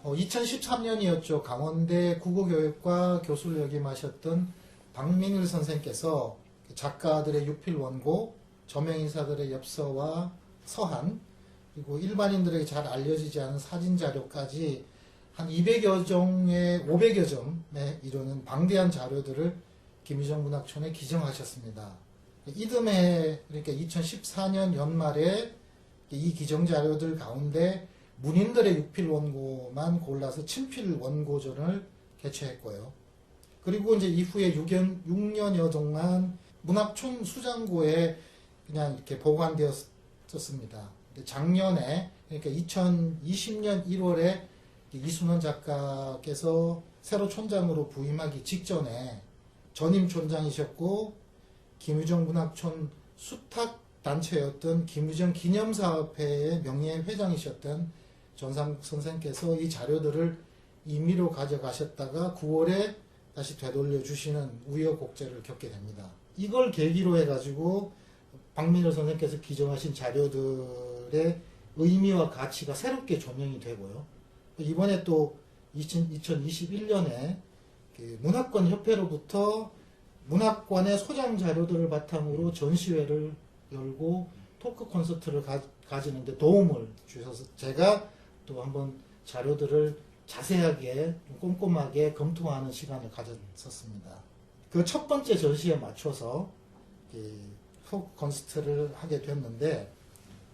어, 2013년이었죠. 강원대 국어교육과 교수를 역임하셨던 박민일 선생께서 작가들의 유필 원고, 저명인사들의 엽서와 서한, 그리고 일반인들에게 잘 알려지지 않은 사진 자료까지 한 200여 종의 500여 점에 이르는 방대한 자료들을 김유정 문학촌에 기증하셨습니다. 이듬해, 그러니까 2014년 연말에 이 기증 자료들 가운데 문인들의 유필 원고만 골라서 친필 원고전을 개최했고요. 그리고 이제 이후에 6년여 동안 문학촌 수장고에 그냥 이렇게 보관되었습니다. 작년에, 그러니까 2020년 1월에 이순원 작가께서 새로 촌장으로 부임하기 직전에 전임 촌장이셨고 김유정 문학촌 수탁 단체였던 김유정 기념사업회의 명예회장이셨던 전상 선생께서 이 자료들을 임의로 가져가셨다가 9월에 다시 되돌려 주시는 우여곡절을 겪게 됩니다. 이걸 계기로 해가지고 박민일 선생께서 기증하신 자료들의 의미와 가치가 새롭게 조명이 되고요. 이번에 또 2021년에 문학관 협회로부터 문학관의 소장 자료들을 바탕으로 전시회를 열고 토크 콘서트를 가지는데 도움을 주셔서 제가 또 한번 자료들을 자세하게 꼼꼼하게 검토하는 시간을 가졌었습니다. 그 첫 번째 전시에 맞춰서 토크 콘서트를 하게 됐는데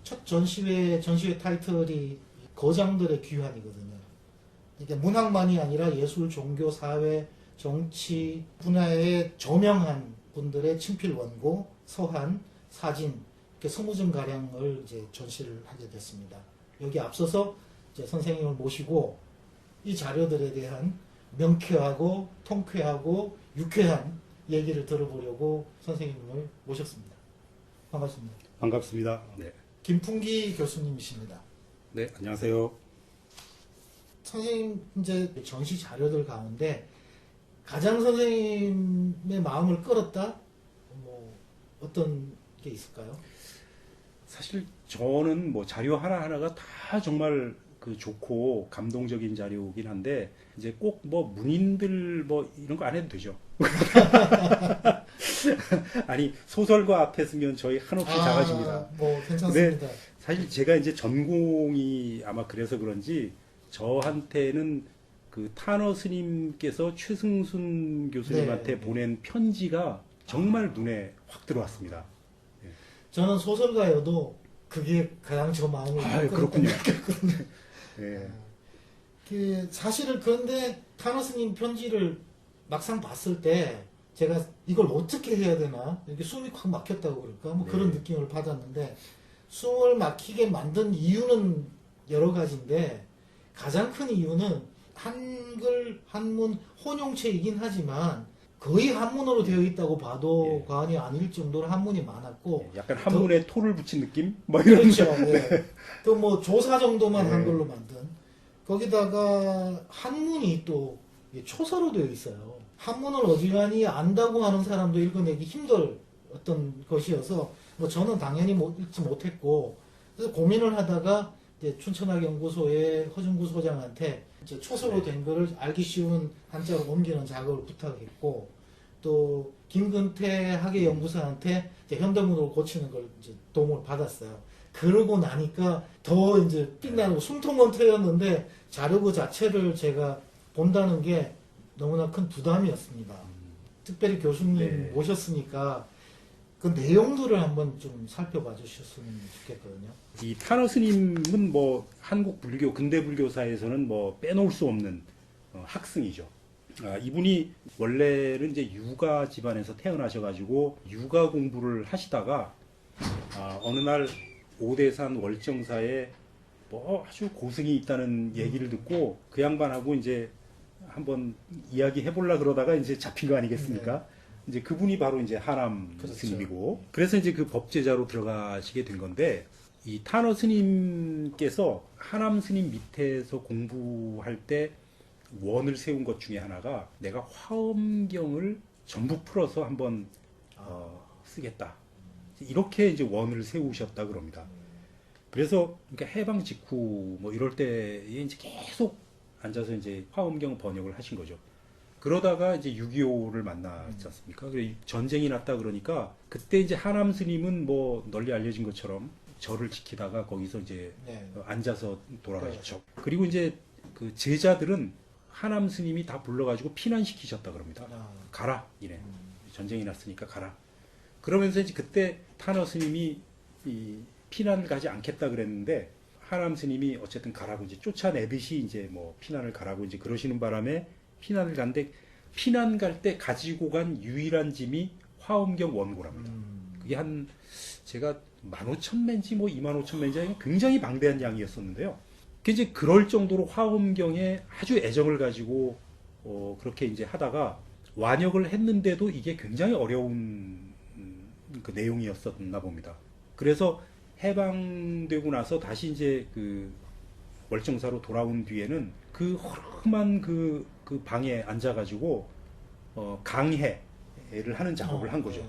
첫 전시회 타이틀이 거장들의 귀환이거든요. 이게 문학만이 아니라 예술, 종교, 사회, 정치 분야에 저명한 분들의 친필 원고, 서한, 사진 이렇게 20점 가량을 이제 전시를 하게 됐습니다. 여기 앞서서 이제 선생님을 모시고 이 자료들에 대한 명쾌하고 통쾌하고 유쾌한 얘기를 들어보려고 선생님을 모셨습니다. 반갑습니다. 반갑습니다. 네. 김풍기 교수님이십니다. 네, 안녕하세요. 선생님 이제 전시 자료들 가운데 가장 선생님의 마음을 끌었다? 뭐 어떤 게 있을까요? 사실 저는 뭐 자료 하나하나가 다 정말 그 좋고 감동적인 자료이긴 한데 이제 꼭 뭐 문인들 뭐 이런 거 안 해도 되죠. 아니 소설가 앞에 쓰면 저희 한없이 작아집니다. 뭐 괜찮습니다. 사실 제가 이제 전공이 아마 그래서 그런지 저한테는 그 탄어 스님께서 최승순 교수님한테 보낸 편지가 정말 눈에 확 들어왔습니다. 저는 소설가여도 그게 가장 저 마음을 그렇군요. 네. 사실은 그런데 탄어 스님 편지를 막상 봤을 때 제가 이걸 어떻게 해야 되나 이렇게 숨이 콱 막혔다고 그럴까 뭐 그런 느낌을 받았는데 숨을 막히게 만든 이유는 여러 가지인데 가장 큰 이유는 한글 한문 혼용체이긴 하지만 거의 한문으로 되어 있다고 봐도 과언이 아닐 정도로 한문이 많았고 약간 한문에 토를 붙인 느낌? 뭐 이런 그렇죠. 또 뭐 조사 정도만 한글로 만든 거기다가 한문이 또 초서로 되어 있어요. 한문을 어지간히 안다고 하는 사람도 읽어내기 힘들 어떤 것이어서 뭐 저는 당연히 읽지 못했고 그래서 고민을 하다가 이제 춘천학연구소의 허준구 소장한테 이제 초서로 된 거를 알기 쉬운 한자로 옮기는 작업을 부탁했고 또 김근태 학예연구사한테 이제 현대문으로 고치는 걸 이제 도움을 받았어요. 그러고 나니까 더 이제 빛나고 숨통은 트였는데 자료 그 자체를 제가 본다는 게 너무나 큰 부담이었습니다. 특별히 교수님 모셨으니까 그 내용들을 한번 좀 살펴봐 주셨으면 좋겠거든요. 이 탄어 스님은 뭐 한국 불교 근대 불교사에서는 뭐 빼놓을 수 없는 학승이죠. 이분이 원래는 이제 유가 집안에서 태어나셔가지고 유가 공부를 하시다가 어느 날 오대산 월정사에 뭐 아주 고승이 있다는 얘기를 듣고 그 양반하고 이제 한번 이야기해 보려 그러다가 이제 잡힌 거 아니겠습니까? 이제 그분이 바로 이제 하남 스님이고 그래서 이제 그 법제자로 들어가시게 된 건데 이 탄어 스님께서 하남 스님 밑에서 공부할 때 원을 세운 것 중에 하나가 내가 화엄경을 전부 풀어서 한번 쓰겠다. 이렇게 이제 원을 세우셨다 그럽니다. 그래서 그러니까 해방 직후 뭐 이럴 때에 이제 계속 앉아서 이제 화엄경 번역을 하신 거죠. 그러다가 이제 6.25를 만났지 않습니까? 전쟁이 났다 그러니까 그때 이제 하남 스님은 뭐 널리 알려진 것처럼 절을 지키다가 거기서 이제 네. 앉아서 돌아가셨죠. 그리고 이제 그 제자들은 하남 스님이 다 불러가지고 피난시키셨다 그럽니다. 가라 이래. 전쟁이 났으니까 가라. 그러면서 이제 그때 타너 스님이 이 피난을 가지 않겠다 그랬는데 하남 스님이 어쨌든 가라고 이제 쫓아내듯이 이제 뭐 피난을 가라고 이제 그러시는 바람에 피난을 간데 피난 갈 때 가지고 간 유일한 짐이 화엄경 원고랍니다. 그게 한 제가 15,000매인지 뭐 25,000매인지 굉장히 방대한 양이었었는데요. 그 이제 그럴 정도로 화엄경에 아주 애정을 가지고 그렇게 이제 하다가 완역을 했는데도 이게 굉장히 어려운 그 내용이었었나 봅니다. 그래서 해방되고 나서 다시 이제 그 월정사로 돌아온 뒤에는 그 허름한 그 방에 앉아가지고 강해를 하는 작업을 한 거죠.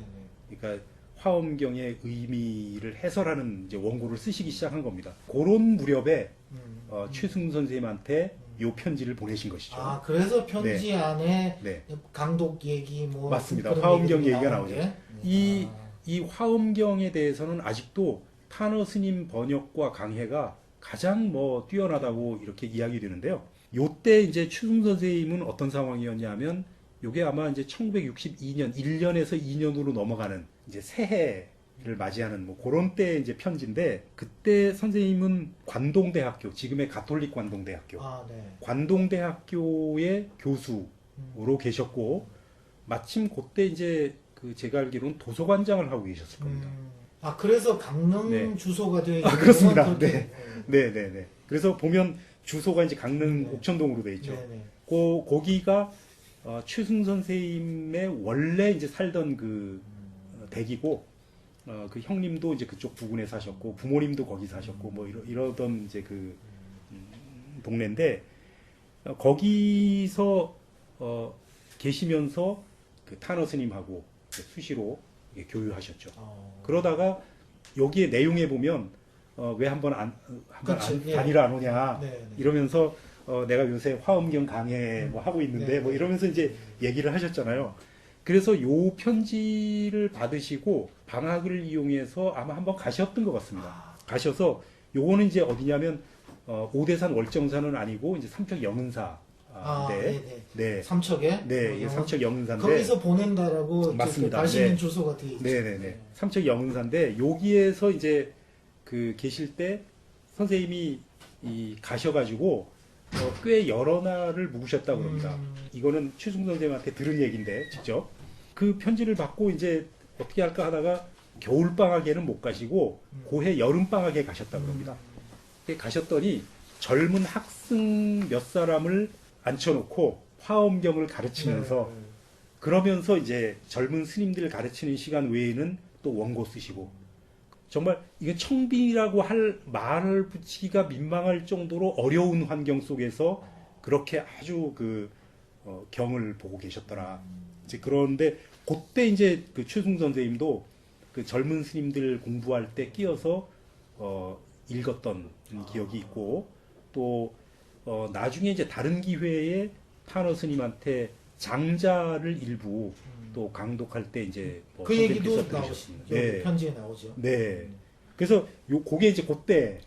그러니까 화엄경의 의미를 해설하는 이제 원고를 쓰시기 시작한 겁니다. 그런 무렵에 최승 선생님한테 요 편지를 보내신 것이죠. 아, 그래서 편지 네. 안에 네. 강독 얘기 뭐 맞습니다. 그런 화엄경 얘기들이 얘기가 나오는 나오죠. 게? 이 화엄경에 대해서는 아직도 타너 스님 번역과 강해가 가장 뭐 뛰어나다고 이렇게 이야기되는데요. 요때 이제 추승 선생님은 어떤 상황이었냐면 요게 아마 이제 1962년 1년에서 2년으로 넘어가는 이제 새해를 맞이하는 뭐 그런 때 이제 편지인데 그때 선생님은 관동대학교 지금의 가톨릭 관동대학교 네. 관동대학교의 교수로 계셨고 마침 그때 이제 그 제가 알기로는 도서관장을 하고 계셨을 겁니다. 아, 그래서 강릉 네. 주소가 되어 있는 그렇습니다. 네. 그래서 보면 주소가 이제 강릉 네. 옥천동으로 되어 있죠. 네네. 거기가 최승 선생님의 원래 이제 살던 그 댁이고 그 형님도 이제 그쪽 부근에 사셨고 부모님도 거기 사셨고 뭐 이러던 이제 그 동네인데 거기서 계시면서 그 타너 스님하고 수시로 교유하셨죠. 그러다가 여기에 내용에 보면 왜 한번 단위를 안 오냐 이러면서 내가 요새 화엄경 강해 뭐 하고 있는데 뭐 이러면서 이제 얘기를 하셨잖아요. 그래서 요 편지를 받으시고 방학을 이용해서 아마 한번 가셨던 것 같습니다. 가셔서 요거는 이제 어디냐면 오대산 월정사는 아니고 이제 삼척 영은사. 네. 삼척에? 네, 이게 삼척 영은사인데 거기서 보낸다라고 맞습니다. 가시는 네. 주소가 되어 있죠. 네네네. 삼척 영은사인데 여기에서 이제 그 계실 때 선생님이 가셔가지고 꽤 여러 날을 묵으셨다고 그럽니다. 이거는 최승 선생님한테 들은 얘기인데 직접 그 편지를 받고 이제 어떻게 할까 하다가 겨울 방학에는 못 가시고 고해 여름 방학에 가셨다고 그럽니다. 가셨더니 젊은 학생 몇 사람을 앉혀놓고 화엄경을 가르치면서 그러면서 이제 젊은 스님들 가르치는 시간 외에는 또 원고 쓰시고 정말 이게 청빈이라고 할 말을 붙이기가 민망할 정도로 어려운 환경 속에서 그렇게 아주 그 경을 보고 계셨더라. 이제 그런데 그때 이제 그 최승 선생님도 그 젊은 스님들 공부할 때 끼어서 읽었던 기억이 있고 또 나중에 이제 다른 기회에 타너 스님한테 장자를 일부 또 강독할 때 이제 뭐 그 얘기도 선생님께서 나오죠. 들으셨습니다. 네. 편지에 나오죠. 네. 그래서 그게 이제 그때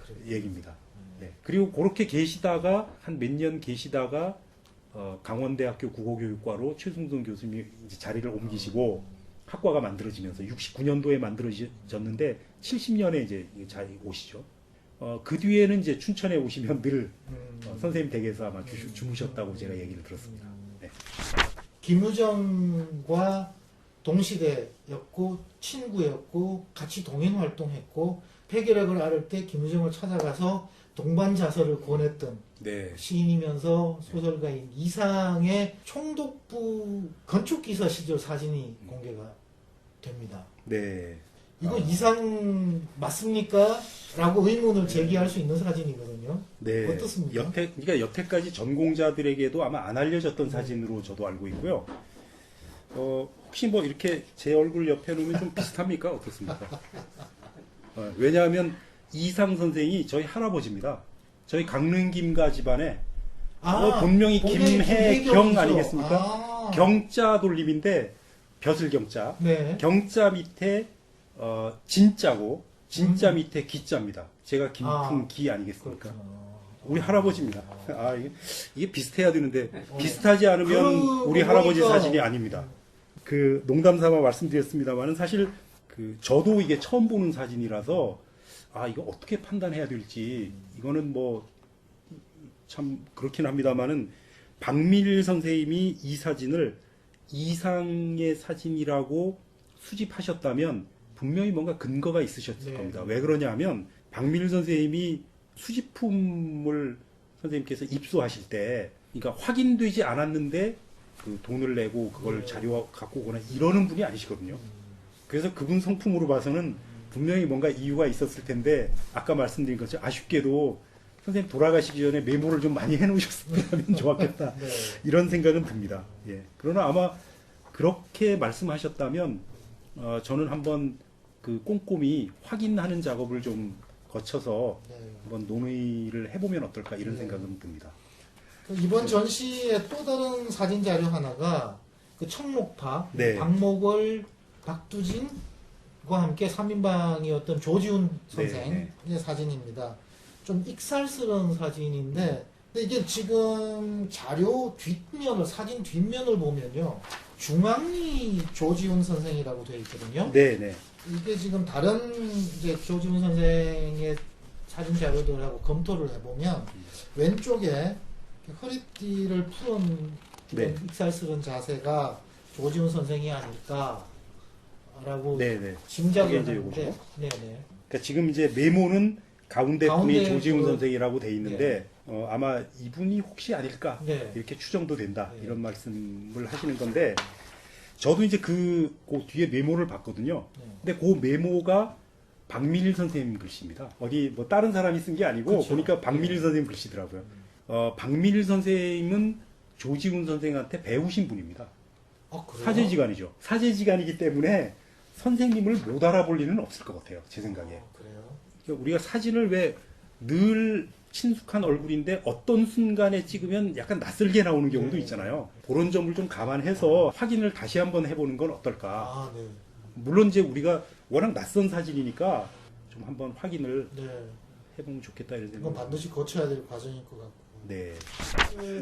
그래요. 얘기입니다. 네. 그리고 그렇게 계시다가 한 몇 년 계시다가 강원대학교 국어교육과로 최승선 교수님이 이제 자리를 옮기시고 학과가 만들어지면서 69년도에 만들어졌는데 70년에 이제 자리 오시죠. 그 뒤에는 이제 춘천에 오시면 늘 선생님 댁에서 아마 주무셨다고 제가 얘기를 들었습니다. 네. 김우정과 동시대였고 친구였고 같이 동행 활동했고 폐결핵을 앓을 때 김우정을 찾아가서 동반자서를 권했던 네. 시인이면서 소설가인 이상의 총독부 건축기사 시절 사진이 공개가 됩니다. 네. 이거 이상 맞습니까? 라고 의문을 제기할 수 있는 사진이거든요. 네. 어떻습니까? 그러니까 여태까지 전공자들에게도 아마 안 알려졌던 사진으로 저도 알고 있고요. 혹시 뭐 이렇게 제 얼굴 옆에 놓으면 좀 비슷합니까? 어떻습니까? 왜냐하면 이상 선생이 저희 할아버지입니다. 저희 강릉김가 집안에 본명이 김혜경 아니겠습니까? 경자 돌림인데 벼슬 경자. 네. 경자 밑에 진자고 진자 밑에 기자입니다. 제가 김풍기 아니겠습니까? 우리 할아버지입니다. 이게 비슷해야 되는데 비슷하지 않으면 우리 할아버지 사진이 아닙니다. 그 농담 삼아 말씀드렸습니다만은 사실 그 저도 이게 처음 보는 사진이라서 이거 어떻게 판단해야 될지 이거는 뭐 참 그렇긴 합니다만은 박밀 선생님이 이 사진을 이상의 사진이라고 수집하셨다면 분명히 뭔가 근거가 있으셨을 겁니다. 왜 그러냐면 박밀 선생님이 수집품을 선생님께서 입수하실 때 그러니까 확인되지 않았는데 그 돈을 내고 그걸 자료 갖고 오거나 이러는 분이 아니시거든요. 그래서 그분 성품으로 봐서는 분명히 뭔가 이유가 있었을 텐데 아까 말씀드린 것처럼 아쉽게도 선생님 돌아가시기 전에 메모를 좀 많이 해놓으셨으면 좋았겠다. 이런 생각은 듭니다. 예. 그러나 아마 그렇게 말씀하셨다면 저는 한번 그 꼼꼼히 확인하는 작업을 좀 거쳐서 한번 논의를 해보면 어떨까 이런 생각은 듭니다. 이번 전시의 또 다른 사진 자료 하나가 그 청록파, 네. 박목월, 박두진과 함께 3인방이었던 조지훈 선생의 사진입니다. 좀 익살스러운 사진인데 근데 이게 지금 자료 뒷면을 사진 뒷면을 보면요 중앙이 조지훈 선생이라고 되어 있거든요. 네네. 이게 지금 다른 이제 조지훈 선생의 사진 자료들하고 검토를 해보면 왼쪽에 허리띠를 푸른 익살스러운 자세가 조지훈 선생이 아닐까라고 짐작을 하는데, 그러니까 지금 이제 메모는 가운데 분이 조지훈 선생이라고 돼 있는데 아마 이분이 혹시 아닐까 이렇게 추정도 된다 이런 말씀을 하시는 건데 저도 이제 그 뒤에 메모를 봤거든요. 근데 그 메모가 박밀 선생님 글씨입니다. 어디 뭐 다른 사람이 쓴 게 아니고 보니까 박밀 선생님 글씨더라고요. 박밀 선생님은 조지훈 선생한테 배우신 분입니다. 사제지간이죠. 사제지간이기 때문에 선생님을 못 알아볼 리는 없을 것 같아요. 제 생각에. 우리가 사진을 왜 늘 친숙한 얼굴인데 어떤 순간에 찍으면 약간 낯설게 나오는 경우도 있잖아요. 그런 점을 좀 감안해서 확인을 다시 한번 해보는 건 어떨까. 물론 이제 우리가 워낙 낯선 사진이니까 좀 한번 확인을 해보면 좋겠다 이런 생각. 이건 반드시 거쳐야 될 과정일 것 같고. 네.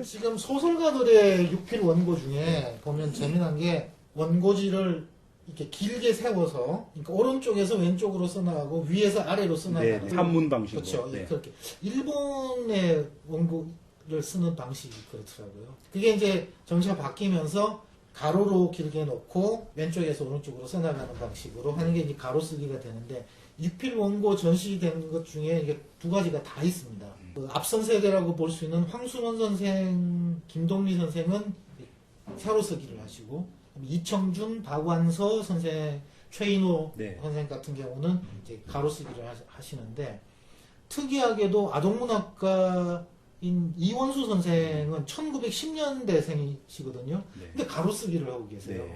지금 소설가들의 육필 원고 중에 보면 재미난 게 원고지를 이렇게 길게 세워서 그러니까 오른쪽에서 왼쪽으로 써나가고 위에서 아래로 써나가는 한문 방식으로. 그렇죠. 그렇게 일본의 원고를 쓰는 방식이 그렇더라고요. 그게 이제 정치가 바뀌면서 가로로 길게 놓고 왼쪽에서 오른쪽으로 써나가는 방식으로 하는 게 이제 가로 쓰기가 되는데 육필 원고 전시된 것 중에 이게 두 가지가 다 있습니다. 그 앞선 세대라고 볼 수 있는 황순원 선생, 김동리 선생은 세로 쓰기를 하시고 이청준, 박완서 선생, 최인호 선생 같은 경우는 이제 가로 쓰기를 하시는데 특이하게도 아동문학가인 이원수 선생은 1910년대생이시거든요. 근데 가로 쓰기를 하고 계세요.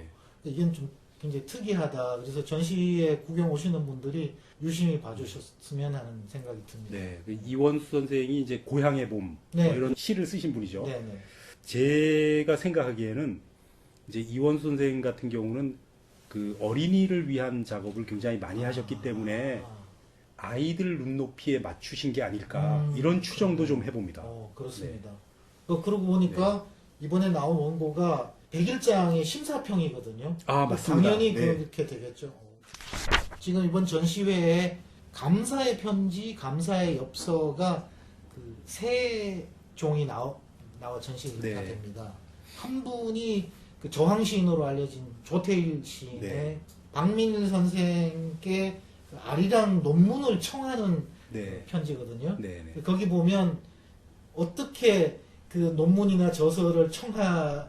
이건 좀 굉장히 특이하다. 그래서 전시에 구경 오시는 분들이 유심히 봐주셨으면 하는 생각이 듭니다. 이원수 선생이 이제 고향의 봄 뭐 이런 시를 쓰신 분이죠. 제가 생각하기에는 이제 이원수 선생 같은 경우는 그 어린이를 위한 작업을 굉장히 많이 하셨기 때문에 아이들 눈높이에 맞추신 게 아닐까 이런 추정도 좀 해봅니다. 그렇습니다. 그러고 보니까 이번에 나온 원고가 100일장의 심사평이거든요. 맞습니다. 당연히 그렇게 되겠죠. 지금 이번 전시회에 감사의 편지, 감사의 엽서가 그 세 종이 나와 전시가 됩니다. 한 분이 그 저항시인으로 알려진 조태일 시인의 박민일 선생께 아리랑 논문을 청하는 편지거든요. 거기 보면 어떻게 그 논문이나 저서를 청하는가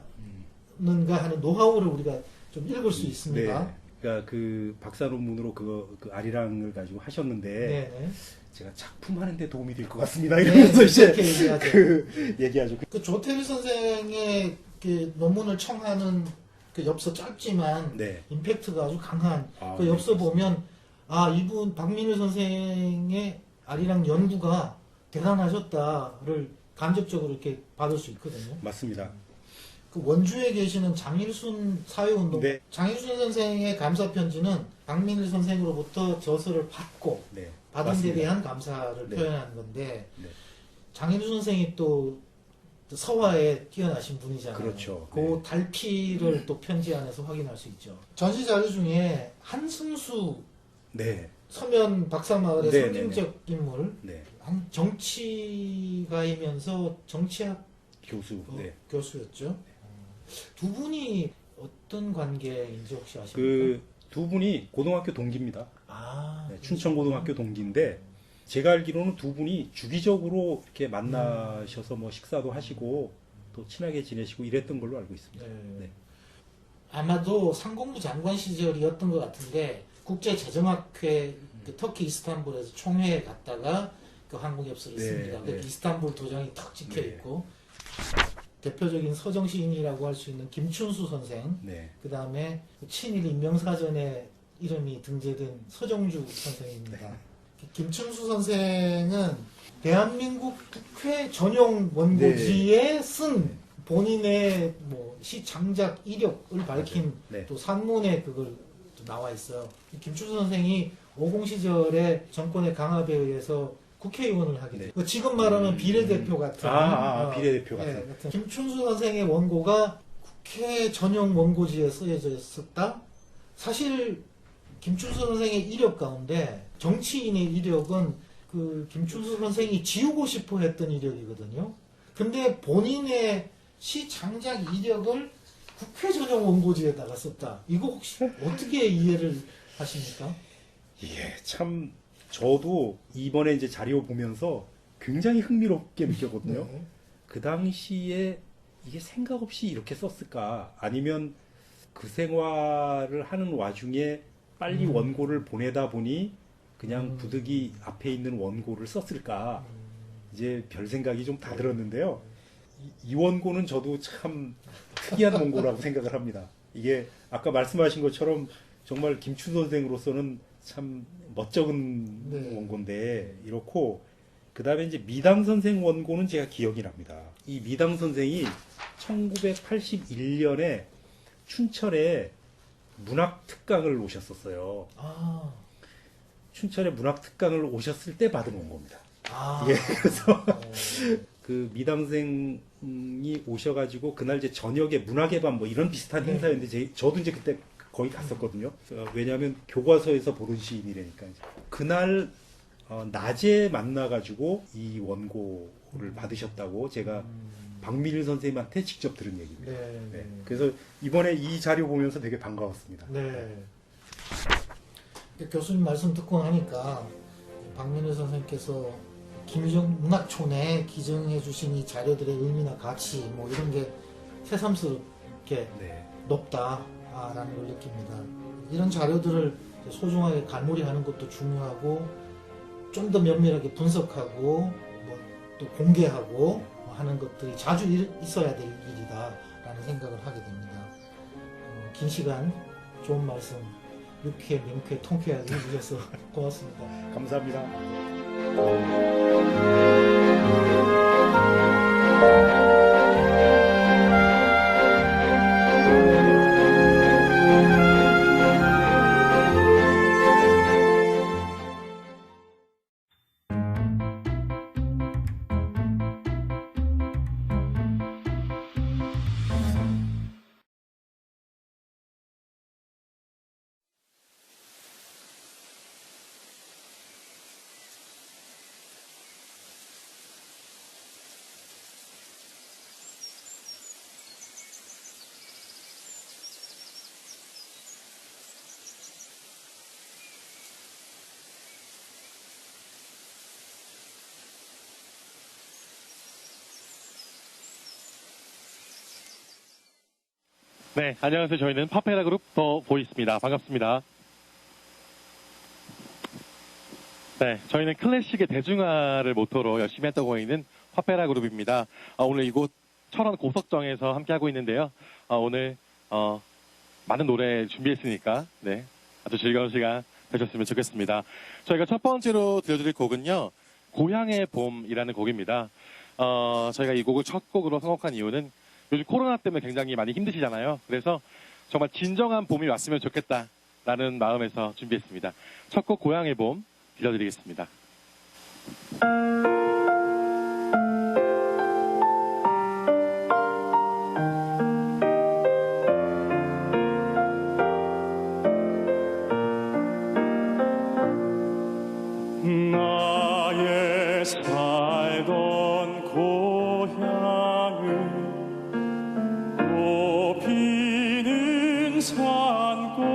하는 노하우를 우리가 좀 읽을 수 있습니다. 그러니까 그 박사 논문으로 그 아리랑을 가지고 하셨는데 제가 작품하는데 도움이 될 것 같습니다. 이러면서 이제 얘기하죠. 그 조태일 선생의 그 논문을 청하는 그 엽서 짧지만 네. 임팩트가 아주 강한 아, 그 네, 엽서 그렇습니다. 보면 아 이분 박민일 선생의 아리랑 연구가 대단하셨다를 간접적으로 이렇게 받을 수 있거든요. 맞습니다. 그 원주에 계시는 장일순 사회운동 네. 장일순 선생의 감사 편지는 박민일 선생으로부터 저서를 받고 네. 받은 데 맞습니다. 대한 감사를 네. 표현한 건데 네. 장일순 선생이 또 서화에 뛰어나신 분이잖아요. 그렇죠. 그 네. 달피를 또 편지 안에서 확인할 수 있죠. 전시 자료 중에 한승수 네. 서면 박사마을의 네, 상징적 인물, 네. 한 정치가이면서 정치학 교수. 네. 교수였죠. 두 분이 어떤 관계인지 혹시 아십니까? 그 두 분이 고등학교 동기입니다. 아, 네, 춘천고등학교 동기인데 제가 알기로는 두 분이 주기적으로 이렇게 만나셔서 뭐 식사도 하시고 또 친하게 지내시고 이랬던 걸로 알고 있습니다. 네. 네. 아마도 상공부 장관 시절이었던 것 같은데 국제재정학회 그 터키 이스탄불에서 총회에 갔다가 그 한국엽서를 네, 씁니다. 그 네. 이스탄불 도장이 탁 찍혀 네. 있고 대표적인 서정시인이라고 할 수 있는 김춘수 선생, 네. 그 다음에 친일 인명사전에 이름이 등재된 서정주 선생입니다. 김춘수 선생은 대한민국 국회 전용 원고지에 쓴 본인의 뭐 시창작 이력을 밝힌 네. 또 산문에 그걸 또 나와 있어요. 김춘수 선생이 50 시절에 정권의 강압에 의해서 국회의원을 하게 돼요. 네. 지금 말하면 비례대표 같은. 비례대표 같은. 같은. 김춘수 선생의 원고가 국회 전용 원고지에 쓰여져 있었다. 사실 김춘수 선생의 이력 가운데 정치인의 이력은 그 김춘수 선생이 지우고 싶어 했던 이력이거든요. 근데 본인의 시 창작 이력을 국회 전용 원고지에다가 썼다. 이거 혹시 어떻게 이해를 하십니까? 이게 참 저도 이번에 이제 자료 보면서 굉장히 흥미롭게 느꼈거든요. 네. 그 당시에 이게 생각 없이 이렇게 썼을까? 아니면 그 생활을 하는 와중에 빨리 원고를 보내다 보니 그냥 부득이 앞에 있는 원고를 썼을까? 이제 별 생각이 좀 다 들었는데요. 이 원고는 저도 참 특이한 원고라고 생각을 합니다. 이게 아까 말씀하신 것처럼 정말 김춘 선생으로서는 참 멋쩍은 네. 원고인데 이렇고 그 다음에 이제 미당 선생 원고는 제가 기억이 납니다. 이 미당 선생이 1981년에 춘천에 문학 특강을 오셨었어요. 아, 춘천에 문학 특강을 오셨을 때 받은 원고입니다. 아, 예, 그래서 그 미당생이 오셔가지고 그날 이제 저녁에 문학의 밤 뭐 이런 비슷한 네. 행사였는데 저도 이제 그때 거기 갔었거든요. 왜냐하면 교과서에서 보는 시인이라니까. 그날 낮에 만나가지고 이 원고를 받으셨다고 제가 박민일 선생님한테 직접 들은 얘기입니다. 네, 네. 그래서 이번에 이 자료 보면서 되게 반가웠습니다. 네. 교수님 말씀 듣고 나니까 박민일 선생님께서 김정 문학촌에 기증해 주신 이 자료들의 의미나 가치 뭐 이런 게 새삼스럽게 네. 높다라는 걸 느낍니다. 이런 자료들을 소중하게 갈무리하는 것도 중요하고 좀 더 면밀하게 분석하고 뭐 또 공개하고 하는 것들이 자주 있어야 될 일이다라는 생각을 하게 됩니다. 긴 시간 좋은 말씀 유쾌, 명쾌, 통쾌하게 해주셔서 고맙습니다. 감사합니다. 네, 안녕하세요. 저희는 파페라 그룹 더 보이스입니다. 반갑습니다. 네, 저희는 클래식의 대중화를 모토로 열심히 했다고 있는 파페라 그룹입니다. 오늘 이곳 철원 고석정에서 함께하고 있는데요. 오늘 많은 노래 준비했으니까 네, 아주 즐거운 시간 되셨으면 좋겠습니다. 저희가 첫 번째로 들려드릴 곡은요, 고향의 봄이라는 곡입니다. 저희가 이 곡을 첫 곡으로 선곡한 이유는 요즘 코로나 때문에 굉장히 많이 힘드시잖아요. 그래서 정말 진정한 봄이 왔으면 좋겠다라는 마음에서 준비했습니다. 첫 곡 고향의 봄 들려드리겠습니다. 나의 살던 고향은 꽃 피는 산골,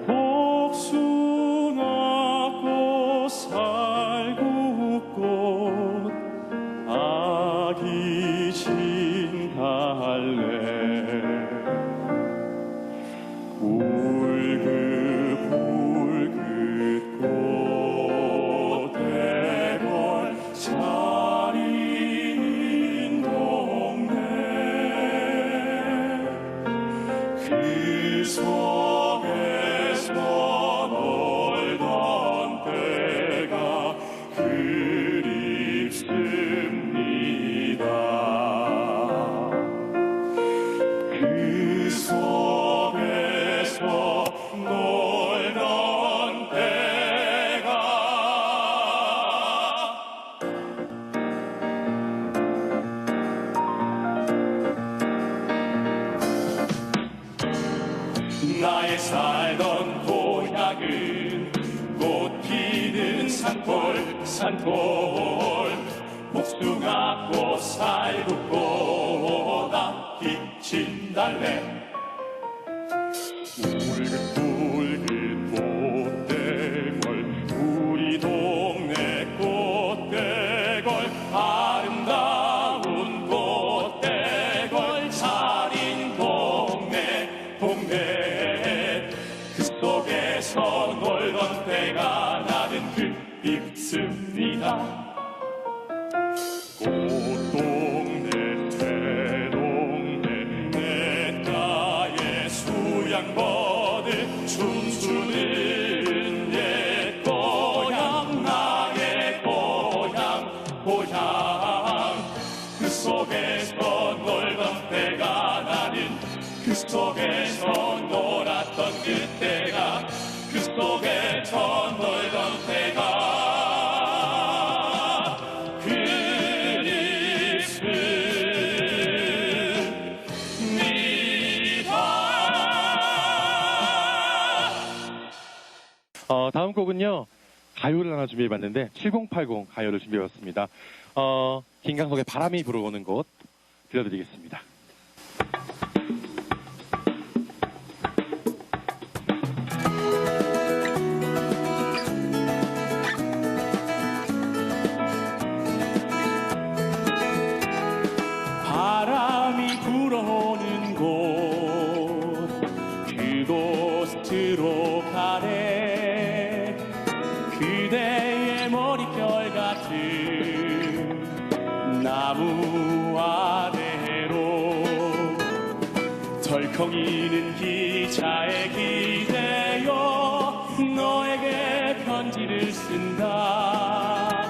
복숭아꽃 살구꽃 아기 진달래 울긋불긋 꽃대걸 차리는 동네 그 속에서 놀던 때가 그립습니다. 그 속에서 놀던 때가 나의 살던 고향은 꽃 피는 산골 복숭아꽃 살구꽃 아기 진달래 울긋불긋 꽃대걸 우리 동네 꽃대걸 아름다운 꽃대걸 차린 동네 그 속에서 놀던 때가 나는 그립습니다. 꽃동네 새동네 냇가에 수양버들 춤추는 옛 고향 나의 고향 그 속에서 놀던 때가 나는 그 속에서 놀았던 그때가 그 속에서 놀던 때가 다음 곡은요, 가요를 하나 준비해봤는데 7080 가요를 준비해봤습니다. 김강석의 바람이 불어오는 곳 들려드리겠습니다. 바람이 불어오는 곳 그곳으로 가네 그대의 머릿결 같은 나무 아래로 덜컹이는 기차에 기대어 너에게 편지를 쓴다.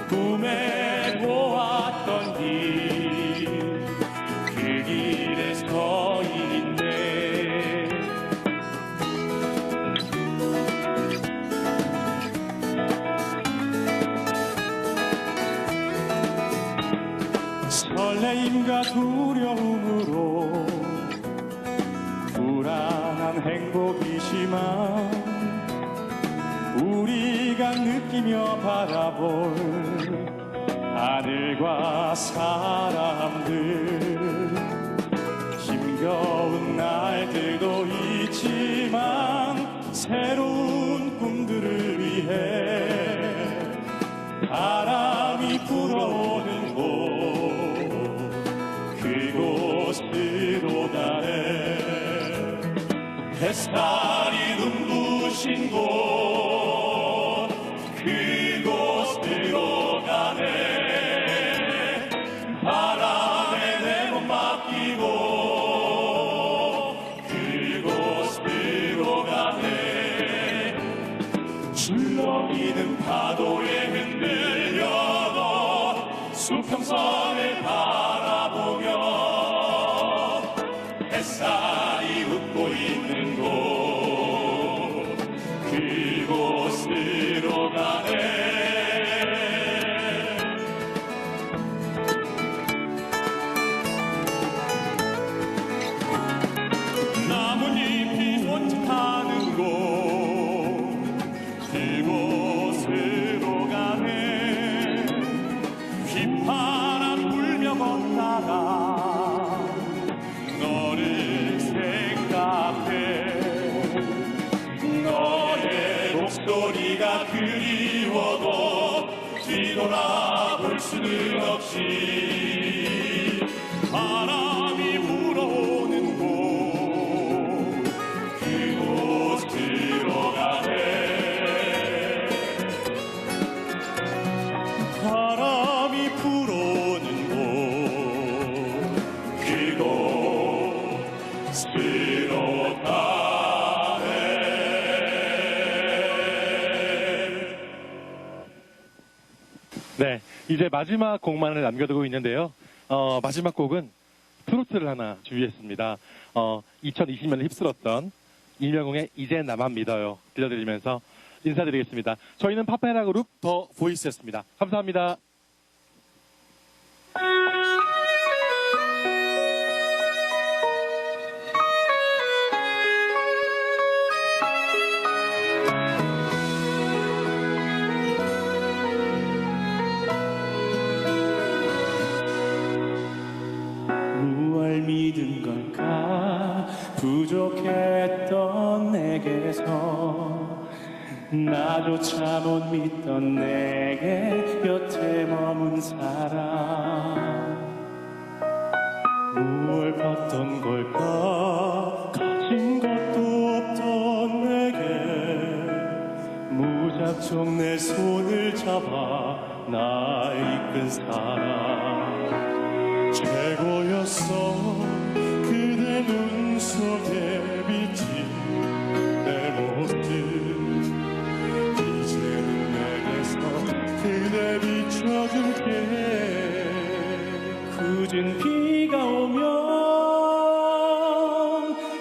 꿈에 보았던 길 그 길에 서 있네. 설레임과 두려움으로 불안한 행복이지만 우리가 느끼며 바라볼 하늘과 사람들 힘겨운 날들도 있지만 새로운 꿈들을 위해 바람이 불어오는 곳 그곳으로 가네. 햇살이 눈부신 곳 그곳으로 가네. 바람에 내 몸 맡기고 수평선을 바라보며 햇살이 웃고 있는 곳 그곳으로 가네. 나뭇잎이 손짓하는 곳 그곳으로 가네. 휘파람 불며 걷다가 너를 생각해. 너의 목소리가 그리워도 뒤돌아볼 수는 없지. 바람이 불어오는 곳 그곳으로 가네. 바람이 불어오는 곳 그곳으로 가네. 네, 이제 마지막 곡만을 남겨두고 있는데요. 마지막 곡은 트로트를 하나 준비했습니다. 2020년에 휩쓸었던 임영웅의 이제 나만 믿어요 들려드리면서 인사드리겠습니다. 저희는 파페라 그룹 더 보이스였습니다. 감사합니다. 무얼 믿은 걸까 부족했던 내게서 나조차 못 믿던 내게 곁에 머문 사람 무얼 봤던 걸까 가진 것도 없던 내게 무작정 내 손을 잡아 나 이끈 사람 최고였어 그대 눈 속에 비친 내 모습 이제는 내게서 그대 비춰줄게. 굳은 비가 오면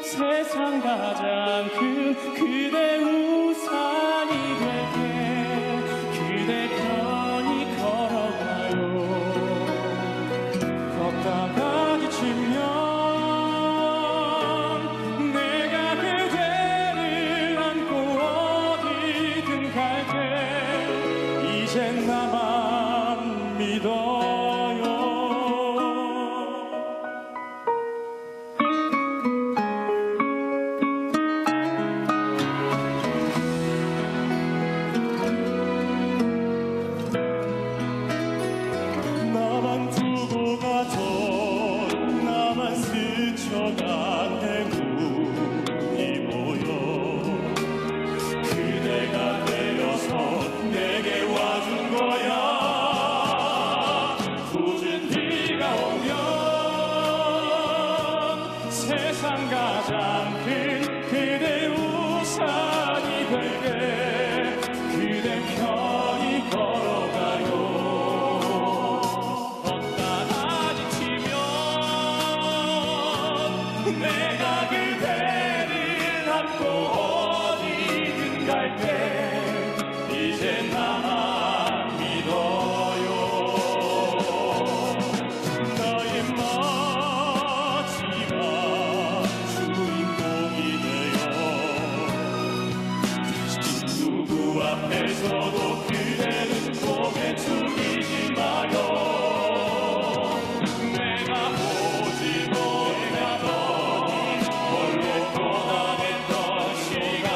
세상 가장 큰 그대 우산이 될게. 그대 편히 걸어가요. 걷다가 지치면 내가 그대를 안고 어디든 갈게. 이젠 나만 믿어요. 나만 두고 가던 나만 스쳐간 행운이 모여 그대가 되어서 내게 와준 거야. 굳은 비가 오면 세상 가장 큰 그대 우산이 될게. 그대 편히 걸어가요. 걷다가 지치면 내가 그대를 안고 어디든 갈게. 이제 나만 믿어요. 너의 마지막 주인공이 되어 누구 앞에서도 그대는 고개 숙이지 마요. 내가 보지 못했던 홀로 고단했던 시간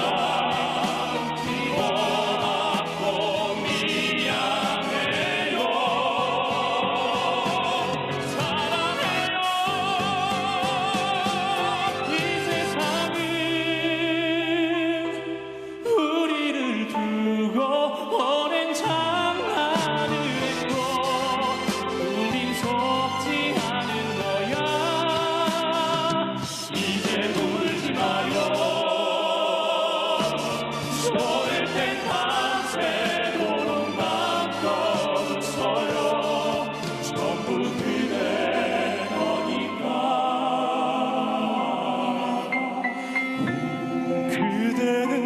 그대는